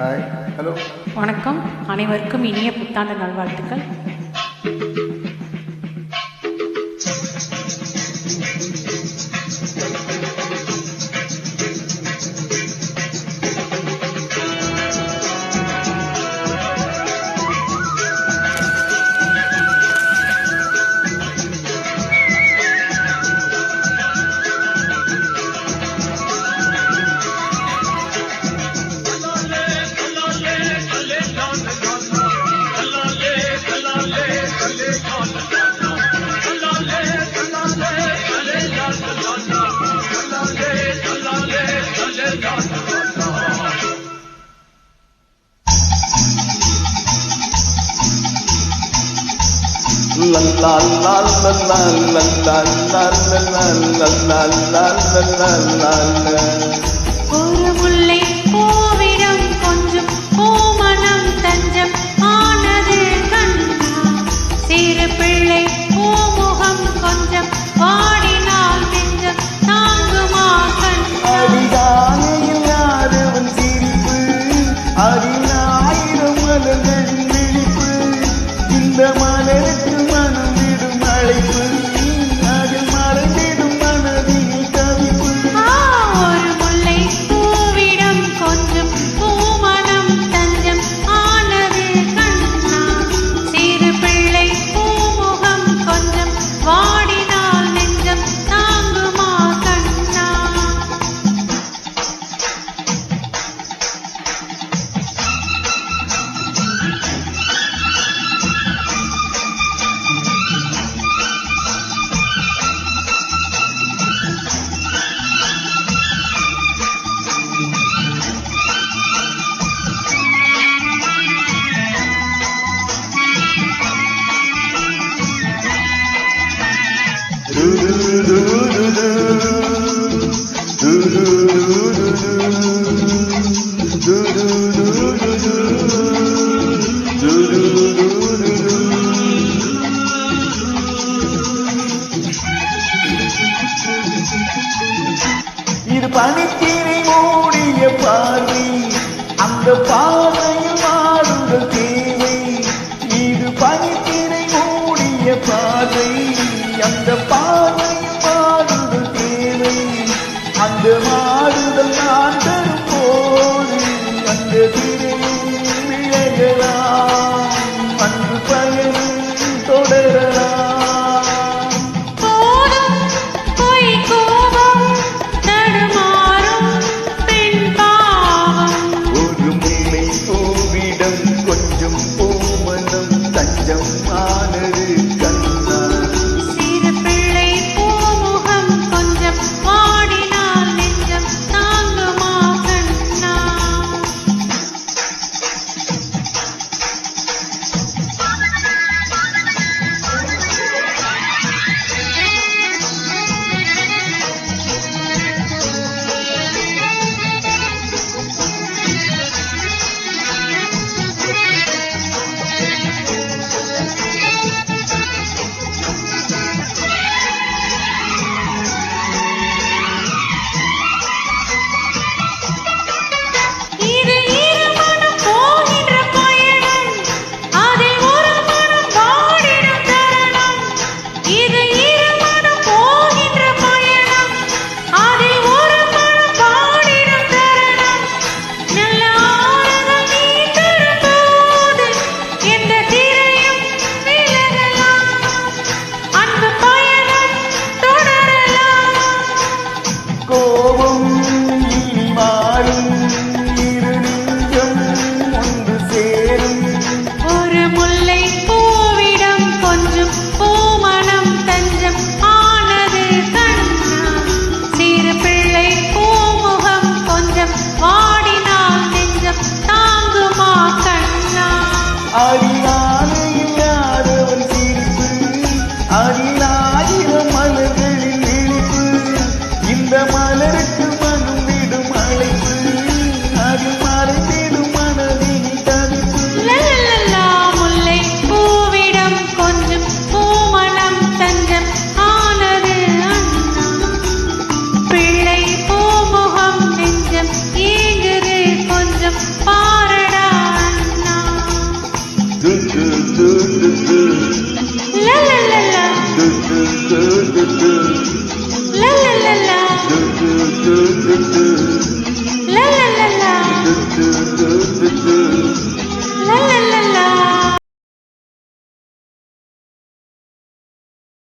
Hi, hello, வணக்கம். அனைவருக்கும் இனிய புத்தாண்டு நல்வாழ்த்துக்கள். ஒரு முல்லை பூவிடம் கொஞ்சம் பூமணம் தஞ்சம் ஆனது கண்ணா, சிறு பிள்ளை பூமுகம் கொஞ்சம் வாடினால் நெஞ்சம் தாங்குமா கண்ணா. அதிகாலையில் சிரிப்பு அதினாயிரம் மலர்களின் விழிப்பு, இந்த மலருக்கு மனம் விடும் அழைப்பு, அதில் மறைந்திடும் மனதில் தவிப்பு. ஒரு முல்லை பூவிடம் கொஞ்சம் பூமணம் தஞ்சம் ஆனது கண்ணா, சிறு பிள்ளை பூமுகம் கொஞ்சம் வாடினால் நெஞ்சம் தாங்குமா கண்ணா. இது பனித்திரை மூடிய பார்வை, அந்த பார்வையில் மாறுதல் தேவை. இது பனித்திரை மூடிய பார்வை, அந்த பார்வையில் மாறுதல் தேவை. அந்த மாறுதல் நான் தரும் போது அந்த திரையும் விலகலாம், அன்று பயணம் தொடரலாம். கொஞ்சம் பூமணம் தஞ்சம் ஆனது கண்ணா, சிறு பிள்ளை பூமுகம் கொஞ்சம் வாடினால் நெஞ்சம் தாங்குமா கண்ணா. கோபம் இனி மாறும், இரு நெஞ்சம் ஒன்று சேரும். ஒரு முல்லை பூவிடம் கொஞ்சம் பூமணம் தஞ்சம் ஆனது கண்ணா, சிறு பிள்ளை பூமுகம் கொஞ்சம் வாடினால் நெஞ்சம் தாங்குமா கண்ணா. அதிகாலையில் யாரவன் சிரிப்பு, அதிலாயிரம் மலர்களின் விழிப்பு, இந்த மலருக்கு மனம் விடும் அழைப்பு, அதில் மறைந்திடும் மனதின் தவிப்பு. முல்லை பூவிடம் கொஞ்சம் பூமணம் தஞ்சம் ஆனது அண்ணா, பிள்ளை பூமுகம் நெஞ்சம் ஏங்குது கொஞ்சம்